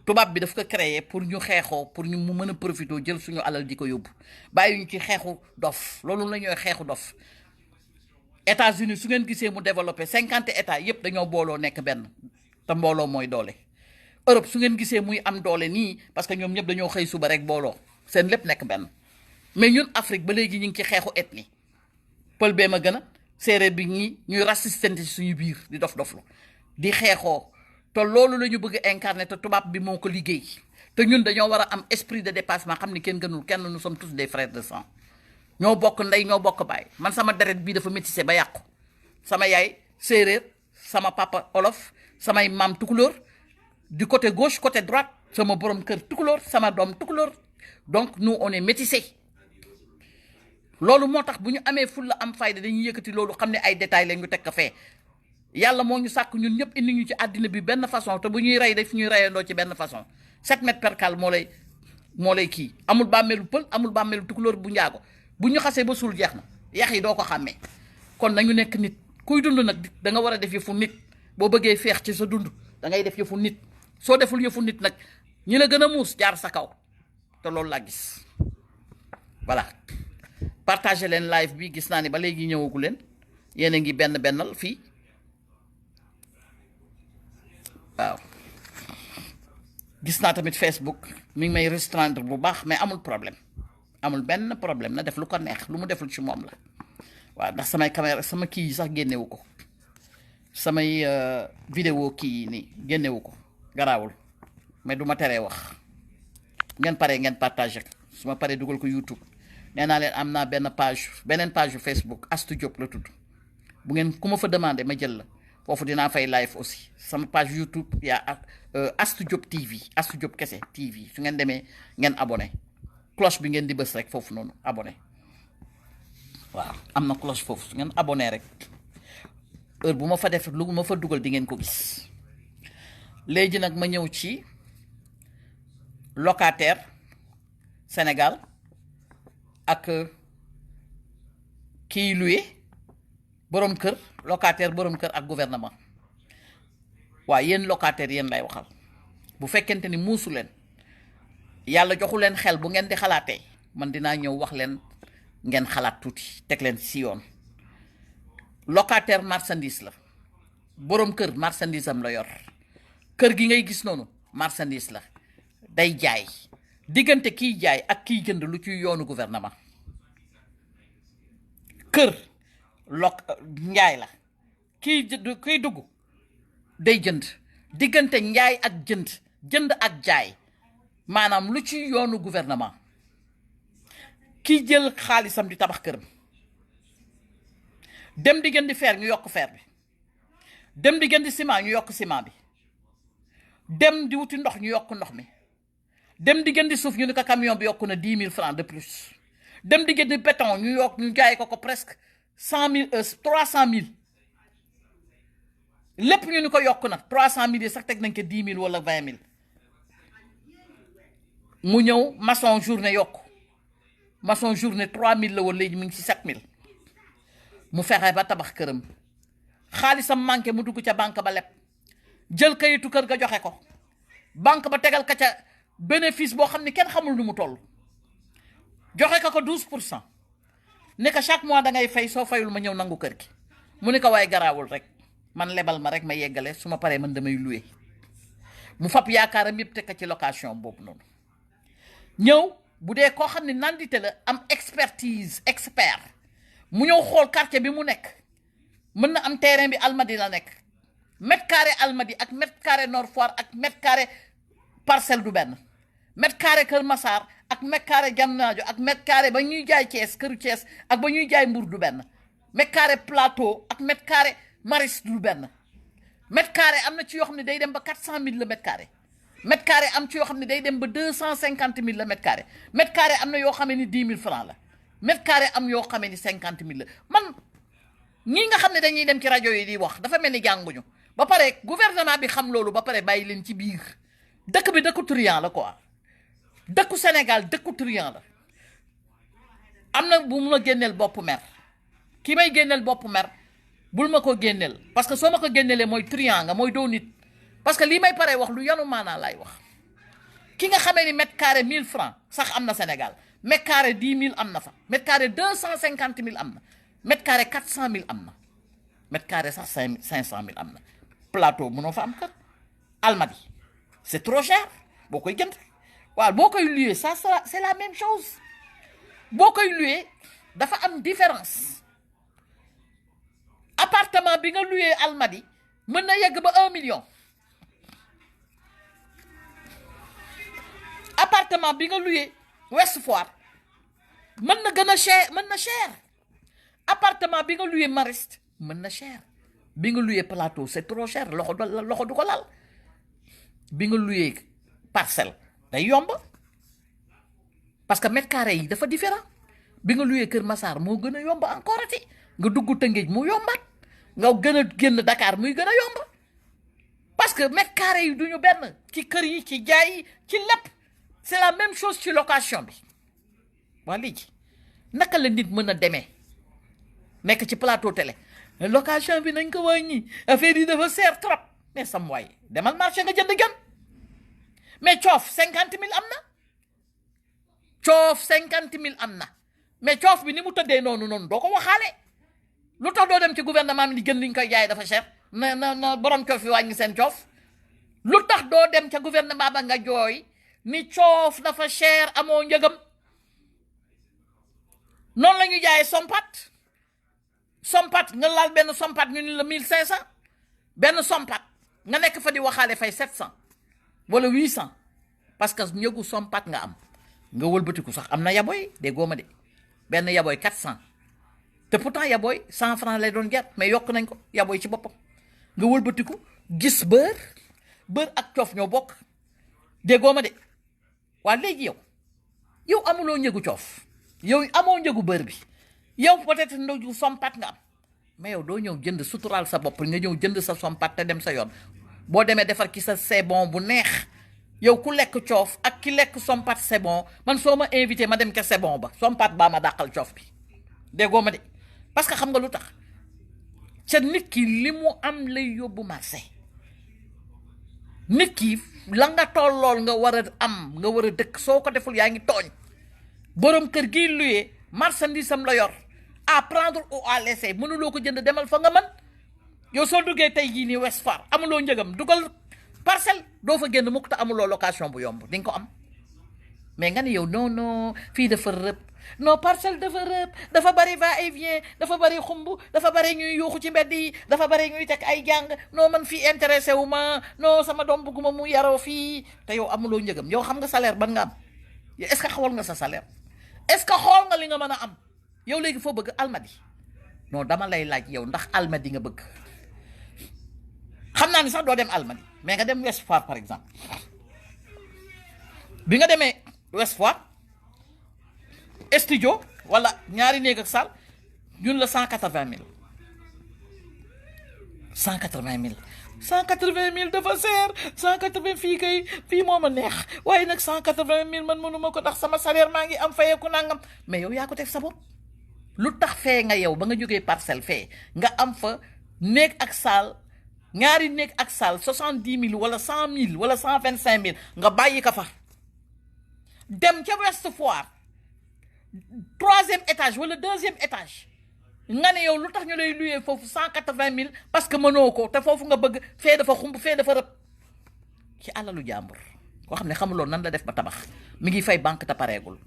tubaab bi daf ko créer pour ñu xeexoo pour ñu mu mën a profité jël suñu alal di ko yóbbu bàyyi ñu ci xeexu dof loolu la ñuy xeexu dof. États-Unis su ngeen gisee mu développé 50 états yépp dañoo booloo nekk benn te mbooloo mooy doole. Europe su ngeen gisee muy am doole nii parce que ñoom ñëpp dañoo xëy suba rek booloo seen lépp nekk benn. Mais ñun Afrique ba léegi ñu ngi ci xeexu ethnie pël bee ma gën a séeréer bi ñuy racistante ci suñu biir di dof-doflu di xeexoo te loolu la ñu bëgg a incarner te tubaab bi moo ko liggéey te ñun dañoo war a am esprit de dépassement xam ni kenn gënul kenn nous sommes tous des frères de sang. ñoo bokk ndey ñoo bokk baay man sama deret bii dafa métissé ba yàqu sama yaay séeréer sama papa olof samay maam tukulóor du côté gauche côté droite sama borom kër tukulóor sama doom tukulóor donc nous on est métissé. Loolu moo tax bu ñu amee fulla am fayda dañuy yëkkati loolu xam ne ay détails la ñu teg ko fee yàlla moo ñu sàkk ñun ñëpp indi ñu ci àddina bi benn façon te bu ñuy rey daf ñuy reyandoo ci benn façon 7 mètres percale moo lay kii amul bàmmeelu pël amul bàmmeelu tukulóor bu njaago bu ñu xasee ba suul jeex na yax yi doo ko xàmmee kon nañu nekk nit kuy dund nag da nga war a def yëfu nit boo bëggee feex ci sa dund da ngay def yëfu nit soo deful yëfu nit nag ñi la gën a muus jaar sa kaw te loolu laa gis. Voilà partagé leen live bi gis naa ni ba léegi ñëwagu leen yéen a ngi bennal fii waaw. Gis naa tamit Facebook mi ngi may restreindre bu baax mais amul problème. Amul benn problème na def lu ko neex lu mu deful ci moom la waaw ndax samay caméra sama kii yi sax génnewu ko samay vidéo kii yi nii génnewu ko garaawul mais du ma teree wax ngeen paree ngeen partagé su ma paree dugal ko YouTube nee naa leen am naa beneen page Facebook Astou Diop la tudd bu ngeen ku ma fa demandé ma jël la foofu dinaa fay live aussi sama page YouTube yaa Astou Diop TV Astou Diop kese TV su ngeen demee ngeen abonné cloche bi ngeen di bës rek foofu noonu abonné waaw am na cloche foofu su ngeen abonné rek heure bu ma fa def lu ma fa dugal di ngeen ko gis. Léegi nag ma ñëw ci locataire Sénégal ak kii loué borom kër locataire borom kër ak gouvernement waaw yéen locataire yéen lay waxal bu fekkente ni muusu leen yàlla joxu leen xel bu ngeen di xalaatee man dinaa ñëw wax leen ngeen xalaat tuuti teg leen si yoon. Locataire marchandise la borom kër marchandise am la yor kër gi ngay gis noonu marchandise la day jaay diggante kiy jaay ak kiy jënd lu ci yoonu gouvernement. Kër njaay la kiy dugg day jënd diggante njaay ak jënd ak jaay maanaam lu ci yoonu gouvernement. Kiy jël xaalisam di tabax këram dem di gën di fer ñu yokk fer bi dem di gën di ciment ñu yokk ciment bi dem di wuti ndox ñu yokk ndox mi dem di gën di suuf ñu ne ko camion bi yokk na 10 000 francs de plus dem di gën di béton ñu jaay ko presque 100 000 300 000 lépp ñu ni ko yokk na 300 000 yi sax teg nañ ko 10 000 wala 20 000 mu ñëw maçon journée yokk maçon journée 3 000 la woon léegi mu ngi ci 7 000 mu fexe ba tabax këram xaalisam manqué mu dugg ca banque ba leb jël kayitu kër ga joxe ko banque ba tegal ka ca bénéfice boo xam ne kenn xamul nu mu toll joxe ko 12% ne ko chaque mois da ngay fay soo fayul ma ñëw nangu kër gi mu ne ko waaye garaawul rek man lebal ma rek ma yeggale su ma paree man damay loué mu fab yaakaaram yëpp teg ko ci location boobu noonu ñëw bu dee koo xam ne nandite la am expertise expert mu ñëw xool quartier bi mu nekk mën na am terrain bi Almadi la nekk mètre carré Almadi ak mètre carré Nord Foire ak mètre carré Parcelles du benn mètre carré Kër Massar ak mètre carré Diamniadio ak mètre carré ba ñuy jaay Thiès këru Thiès ak ba ñuy jaay Mbour du benn mètre carré Plateau ak mètre carré Maris du benn mètre carré am na ci yoo xam ne day dem ba 400 000 la mètre carré mètre carré am ci yoo xam ne day dem ba 250 000 la mètre carré mètre carré am na yoo xam ne 10 000 francs la mètre carré am yoo xam ne 50 000 la man ñii nga xam ne dañuy dem ci rajo yi di wax dafa mel ni jànguñu ba pare gouvernement bi xam loolu ba pare bàyyi leen ci biir dëkk bi dëkku truand la quoi dëkku Sénégal dëkku truand la am na bu mu la génneel bopp mer ki may génneel bopp mer bul ma ko génneel parce que soo ma ko génneelee mooy truand nga mooy doo nit parce que lii may paree wax lu yanu maanaa laay wax ki nga xamee ni mètre carré 1000 francs sax am na Sénégal mètre carré 10 000 am na fa mètre carré 250 000 am na mètre carré 400 000 am na mètre carré sax 500 000 am na Plateau mënoo fa am kër Almadi c'est trop cher boo koy jënd waaw boo koy louer ça c'est la même chose boo koy louer dafa am différence appartement bi nga louer Almadi mën na yegg ba 1 million appartement bi nga louer Ouest Foire mën na gën a cher mën na cher appartement bi nga louer Mariste mën na cher bi nga louer Plateau c'est trop cher loxo du ko laal bi nga louer Parcelles day yomb parce que mètre carré yi dafa différent bi nga louer Kër Massar moo gën a yomb encore ati nga dugg Tëngéej mu yombaat nga gën a génn Dakar muy gën a yomb parce que mètre carré yi duñu benn ci kër yi ci jaay yi ci lépp c'est la même chose ci location bi waa léegi naka la nit mën a demee nekk ci plateau télé location bi nañ ko wàññi affaire yi dafa seer trop mais sam waay demal marché nga jënd gën mais coof 50 000 am na coof 50 000 am na mais coof bi ni mu tëddee noonu doo ko waxaale lu tax doo dem ci gouvernement bi di gën liñ koy jaay dafa cher na borom coof yi wàññi seen coof lu tax doo dem ca gouvernement ba nga jooy ni coof dafa cher amoo njëgam noonu la ñu jaayee sompat nga laal benn sompat ñu ni la 1500 benn sompat nga nekk fa di waxaale fay 700 wala 800 parce que njëgu sompat nga am nga wëlbatiku sax am na yaboy déggoo ma de benn yaboy 400 te pourtant yaboy 100 francs lay doon jar mais yokk nañ ko yaboy ci boppam nga wëlbatiku gis beurre ak coof ñoo bokk déggoo ma de waa léegi yow amuloo njëgu coof yow amoo njëgu beurre bi yow peut-être ndoju sompat nga am mais yow doo ñëw jënd suturaal sa bopp nga ñëw jënd sa sompat te dem sa yoon boo demee defar ki sa c'est bon bu neex yow ku lekk coof ak ki lekk sompat c'est bon man soo ma invité ma dem ke c'est bon ba sompat baa ma dàqal coof bi déggoo ma de parce que xam nga lu tax ca nit ki li mu am lay yóbbu marché nit ki la nga tollool nga war a am nga war a dëkk soo ko deful yaa ngi tooñ borom kër gi luyee marchandise am la yor à prendre ou à laisser mënuloo ko jënd demal fa nga mën yow soo duggee tey jii nii Ouest Foire amuloo njëgam dugal Parcelles doo fa génn mukk te amuloo location bu yomb di nga ko am mais nga ni yow non fii dafa rëb non Parcelles dafa rëb dafa bari va et vient dafa bari xumb dafa bari ñuy yuuxu ci mbedd yi dafa bari ñuy teg ay jàng non man fii intéressé wu ma non sama doom bugguma mu yaroo fii te yow amuloo njëgam yow xam nga salaire ban nga am est-ce que xool nga sa salaire est-ce que xool nga li nga mën a am yow léegi foo bëgg Almadi non dama lay laaj yow ndax Almadi nga bëgg xam naa ni sax doo dem Almadi mais nga dem Ouest Foire par exemple bi nga demee Ouest Foire studio wala ñaari néeg ak salle ñun la 180 000 dafa seer 180 fii moo ma neex waaye nag 180 000 man mënuma ko ndax sama salaire maa ngi am fayeeku nangam mais yow yaa ko def sa bopp lu tax fee nga yow ba nga jógee Parcelles fee nga am fa néeg ak salle ñaari néeg ak salle 70 000 wala 100 000 wala 125 000 nga bàyyi ko fa dem ca Ouest Foire 3e étage wala 2e étage nga ne yow lu tax ñu lay luyee foofu 180 000 parce que mënoo ko te foofu nga bëgg fee dafa xumb fee dafa rëb ci alalu jàmbur koo xam ne xamuloon nan la def ba tabax mi ngi fay banque te pareegul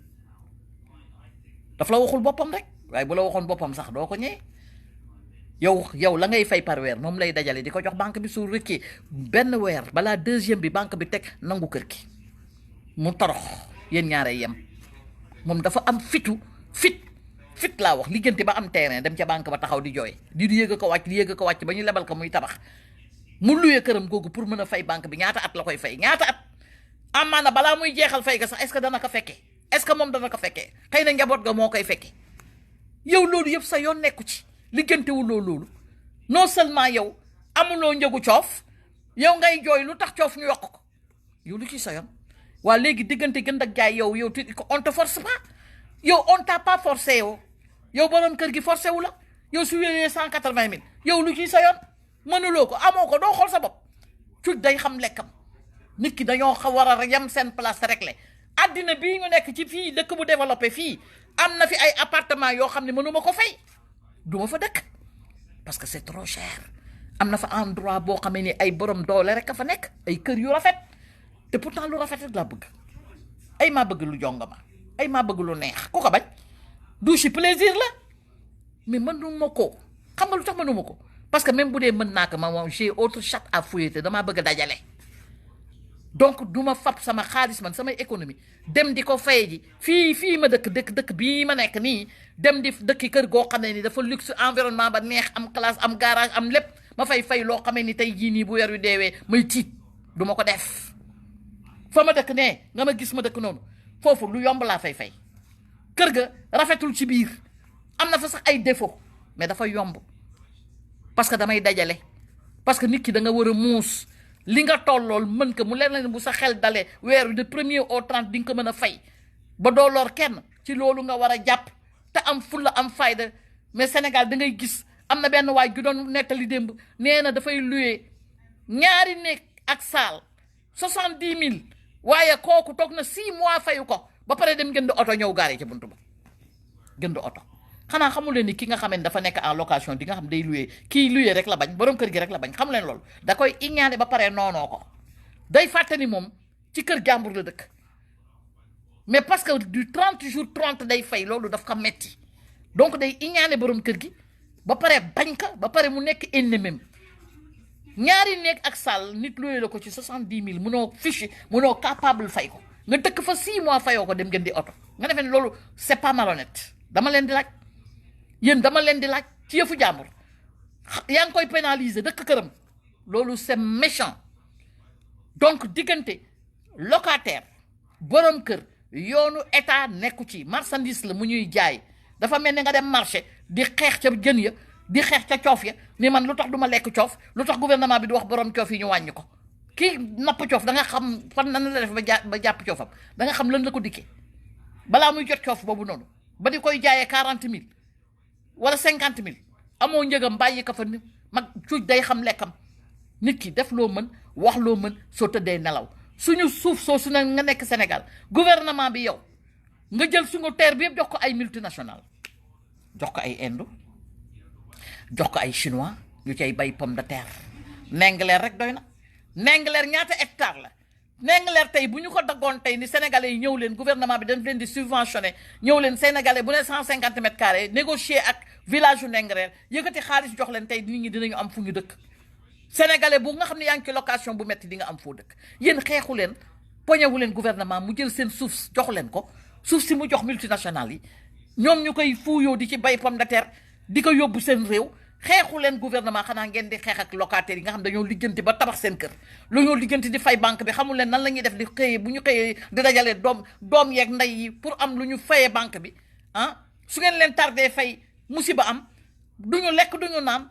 daf la waxul boppam rek waaye bu la waxoon boppam sax doo ko ñëwee yow la ngay fay par weer moom lay dajale di ko jox banque bi su rëkkee benn weer balaa 2e bi banque bi teg nangu kër gi mu torox yéen ñaaree yem moom dafa am fit laa wax liggéente ba am terrain dem ca banque ba taxaw di jooy di yéeg ko wàcc ba ñu lebal ko muy tabax mu luyee këram googu pour mën a fay banque bi ñaata at la koy fay ñaata at amaana balaa muy jeexal fay ga sax est-ce que dana ko fekkee est-ce que moom dana ko fekkee xëy na njaboot ga moo koy fekkee yow loolu yëpp sa yoon nekku ci liggéentewuloo loolu non seulement yow amuloo njëgu coof yow ngay jooy lu tax coof ñu yokk ko yow lu ci sa yoon waa léegi diggante gën ak jaay yow on te force pas yow on t'a pas forcé yow borom kër gi forcé wu la yow su wéyee 180 000 yow lu ci sa yoon mënuloo ko amoo ko doo xool sa bopp cuuj day xam lekkam nit ki dañoo war a yem seen place réglé addina bii ñu nekk ci fii dëkk bu développé fii am na fi ay appartement yoo xam ne mënuma ko fay duma fa dëkk parce que c'est trop cher am na fa endroit boo xamee ni ay borom doole rek a fa nekk ay kër yu rafet te pourtant lu rafet rek laa bëgg ay maa bëgg lu jongama ay maa bëgg lu neex ku ko bañ douche plaisir la mais mënuma ko xam nga lu tax mënuma ko parce que même bu dee mën naa ko ma moom j'ai autre chatte à fouetter damaa bëgg a dajale donc du ma fab sama xaalis man samay économie dem di ko fay ji fii ma dëkk bii ma nekk nii dem di dëkki kër goo xam ne ni dafa luxe environnement ba neex am classe am garage am lépp ma fay loo xamee ni tey jii nii bu weer wi deewee may tiit du ma ko def fa ma dëkk nee nga ma gis ma dëkk noonu foofu lu yomb laa fay kër ga rafetul ci biir am na fa sax ay défaut mais dafa yomb parce que damay dajale parce que nit ki da nga war a muus li nga tollool mën ko mu leen bu sa xel dalee weer wi de 1er au 30 di nga ko mën a fay ba doo lor kenn ci loolu nga war a jàpp te am fulla am fayda mais Sénégal da ngay gis am na benn waay ju doon nettali démb nee na dafay louer ñaari néeg ak saal 70 000 waaye kooku toog na 6 mois fayu ko ba pare dem gënd oto ñëw gaare ci buntu ba gënd oto xanaa xamu leen ni ki nga xam ne dafa nekk en location di nga xam day loué kii loué rek la bañ borom kër gi rek la bañ xamu leen loolu da koy iñaane ba pare noonoo ko day fàtte ni moom ci kër jàmbur la dëkk mais parce que du 30 jours 30 day fay loolu daf ko metti donc day iñaane borom kër gi ba pare bañ ka ba pare mu nekk ennemi ñaari néeg ak salle nit loué la ko ci 70 000 munoo fiche munoo capable fay ko nga dëkk fa 6 mois fayoo ko dem gën di oto nga defee ne loolu c'est pas malhonnête dama leen di laaj ci yëfu jàmbur yaa ngi koy pénaliser dëkk këram loolu c'est méchant donc diggante locataire borom kër yoonu état nekku ci marchandise la mu ñuy jaay dafa mel ni nga dem marché di xeex ca jën ya di xeex ca coof ya ni man lu tax du ma lekk coof lu tax gouvernement bi di wax borom coof yi ñu wàññi ko kii napp coof da nga xam fan nan la def ba jàpp coofam da nga xam lan la ko dikkee balaa muy jot coof boobu noonu ba di koy jaayee 40 000 wala 50 000 amoo njëgam bàyyi ko fa ni mag cuuj day xam lekkam nit ki def loo mën wax loo mën soo tëddee nelaw suñu suuf soo su ne nga nekk Sénégal gouvernement bi yow nga jël suñu terre bi yëpp jox ko ay multinationales jox ko ay Indo jox ko ay chinois ñu cay bay pomme de terre Ndingler rek doy na Ndingler ñaata hectare la Ndingler tey bu ñu ko daggoon tey ni sénégalais yi ñëw leen gouvernement bi dañ leen di subventionné ñëw leen sénégalais bu ne 150 mètres carrés négocier ak village yu Ndingler yëkkati xaalis jox leen tey nit ñi dinañu am fu ñu dëkk sénégalais bu nga xam ne yaa ngi ci location bu metti di nga am foo dëkk yéen xeexu leen poñewu leen gouvernement mu jël seen suuf jox leen ko suuf si mu jox multinationales yi ñoom ñu koy fuuyoo di ci bay pomme de terre di ko yóbbu seen réew xeexu leen gouvernement xanaa ngeen di xeex ak locataires yi nga xam dañoo lijjanti ba tabax seen kër lu ñoo lijjanti di fay banque bi xamul leen nan la ñuy def di xëyee bu ñu xëyee di dajalee doom yeeg ndey yi pour am lu ñu fayee banque bi ah su ngeen leen tardé fay musiba am duñu lekk duñu naan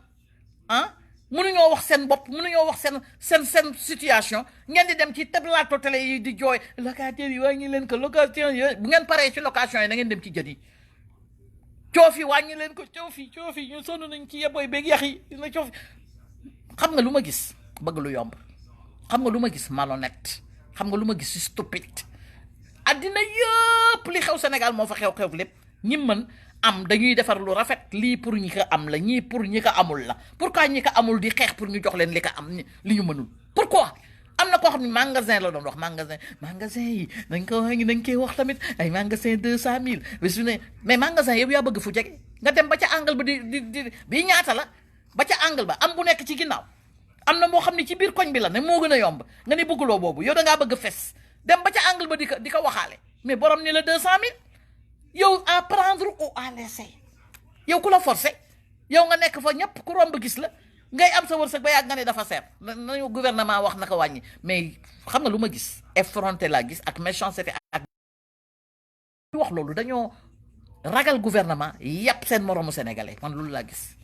ah mënuñoo wax seen bopp mënuñoo wax seen situation ngeen di dem ci plateau télé yi di jooy locataires yi wàññi leen ko location yi bu ngeen paree ci location yi da ngeen dem ci jën yi coof yi wàññi leen ko coof yi ñu sonn nañ ci yeboy beeg yax yi dina coof xam nga lu ma gis bëgg lu yomb, xam nga lu ma gis malhonnête, xam nga lu ma gis stupide. àddina yëpp li xew Sénégal moo fa xew lépp ñi mën am dañuy defar lu rafet lii pour ñi ko am la, ñii pour ñi ko amul la. pourquoi ñi ko amul di xeex pour ñu jox leen li ko am li ñu mënul? pourquoi? am na koo xam ne magasin la doon wax, magasin yi dañ koy wax tamit ay magasin 200 000 bés bu ne, mais magasin yow yaa bëgg fu jege nga dem ba ca angle ba di bii ñaata la ba ca angle ba am bu nekk ci ginnaaw, am na moo xam ne ci biir koñ bi la ne moo gën a yomb nga ne bëgguloo boobu, yow da ngaa bëgg fes dem ba ca angle ba di ko waxaale, mais borom ni la 200 000 yow à prendre ou à laisser, yow ku la forcé, yow nga nekk fa ñëpp ku romb gis la ngay am sa wërsëg ba yàgg nga ne dafa seer nañu gouvernement wax naka wàññi. mais xam nga lu ma gis effronté laa gis ak méchanceté ak wax loolu dañoo ragal gouvernement yàpp seen moroomu sénégalais, man loolu laa gis.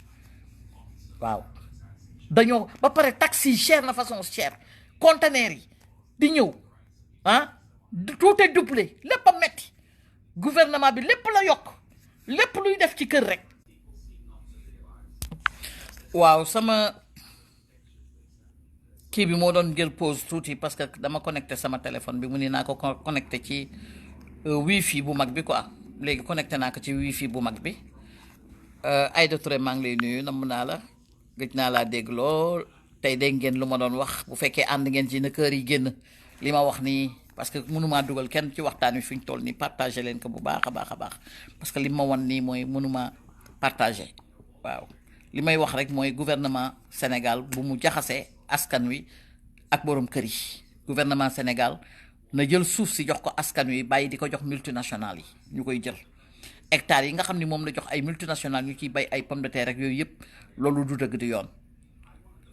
waaw dañoo ba pare taxi cher na façon cher, conteneur yi di ñëw tout est doublé, lépp a metti, gouvernement bi lépp la yokk, lépp luy def ci kër rek. waaw sama kii bi moo doon jël pause tuuti parce que dama connecté sama téléphone bi mu ni naa ko connecté ci wifi bu mag bi quoi, léegi connecté naa ko ci wifi bu mag bi. Aïda Touré maa ngi lay nuyu, namm naa la, gëj naa laa dégg lool. tey dégg ngeen lu ma doon wax, bu fekkee ànd ngeen ci na kër yi génn li ma wax nii, parce que mënumaa dugal kenn ci waxtaan wi fi ñu toll nii, partagé leen ko bu baax a baax a baax, parce que li ma wan nii mooy mënumaa partagé. waaw li may wax rek mooy gouvernement Sénégal bu mu jaxasee askan wi ak borom kër yi. gouvernement Sénégal na jël suuf si jox ko askan wi, bàyyi di ko jox multinationales yi ñu koy jël. hectares yi nga xam ni moom la jox ay multinationales ñu ciy bay ay pomme de terre rek yooyu yëpp, loolu du dëgg di yoon.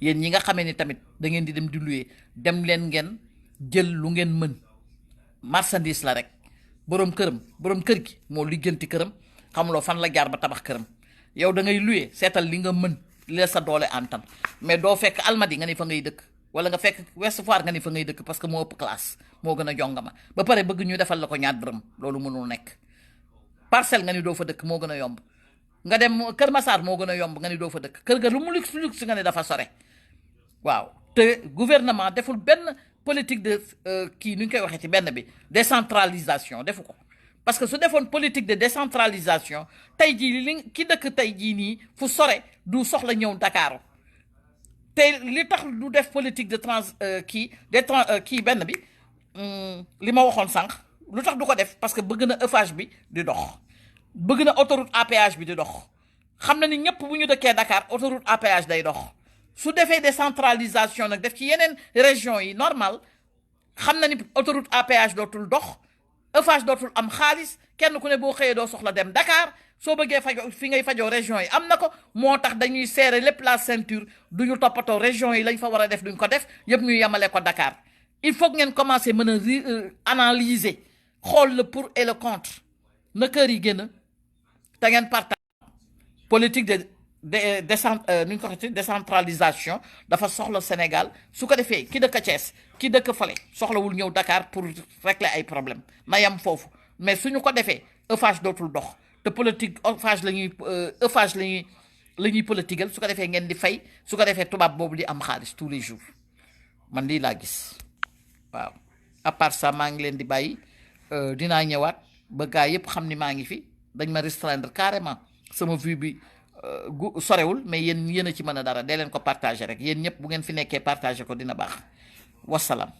yéen ñi nga xamee ni tamit da ngeen di dem di louer, dem leen ngeen jël lu ngeen mën, marchandise la rek. borom kër gi moo lijjanti këram, xamuloo fan la jaar ba tabax këram. yow da ngay louer, seetal li nga mën, li la sa doole antan, mais doo fekk Almadi nga ni fa ngay dëkk, wala nga fekk Ouest Foire nga ni fa ngay dëkk parce que moo ëpp classe, moo gën a jongama, ba pare bëgg ñu defal la ko ñaar dërëm. loolu mënul nekk. Parcelle nga ni doo fa dëkk, moo gën a yomb. nga dem Kër Massar moo gën a yomb, nga ni doo fa dëkk. kër ga lu mu luxe nga ni dafa sore. waaw te gouvernement deful benn politique de kii nu ñu koy waxee ci benn bi décentralisation, defu ko. parce que su defoon politique de décentralisation, tey jii li ki dëkk tey jii nii fu sore du soxla ñëw Dakar. te li tax du def politique de kii benn bi li ma waxoon sànq, lu tax du ko def parce que bëgg na Eiffage bi di dox, bëgg na autoroute à péage bi di dox. xam na ni ñëpp bu ñu dëkkee Dakar autoroute à péage day dox. su defee décentralisation nag def ci yeneen région yi normal, xam na ni autoroute à péage dootul dox, Eiffage dootul am xaalis, kenn ku ne boo xëyee doo soxla dem Dakar. soo bëggee fajo fi ngay fajoo région yi am na ko, moo tax dañuy serrer lépp la ceinture, duñu toppatoo région yi lañ fa war a def duñ ko def, yëpp ñu yemale ko Dakar. il faut que ngeen commencer mën a analyser, xool le pour et le contre, na kër yi génn te ngeen partage politique de nu ñu ko waxee décentralisation dafa soxla Sénégal. su ko defee ki dëkk Thiès, ki dëkk fale soxlawul ñëw Dakar pour régler ay problème, na yem foofu. mais suñu ko defee Eiffage dootul dox, te politique Eiffage la ñuy politiqueal. su ko defee ngeen di fay, su ko defee tubaab boobu di am xaalis tous les jours. man lii laa gis. waaw à part ça maa ngi leen di bàyyi, dinaa ñëwaat ba gaa yëpp xam ni maa ngi fi. dañ ma restreindre carrément, sama vue bi sorewul, mais yéen a ci mën a dara. dee leen ko partager rek, yéen ñëpp bu ngeen fi nekkee partager ko dina baax. wasalaam.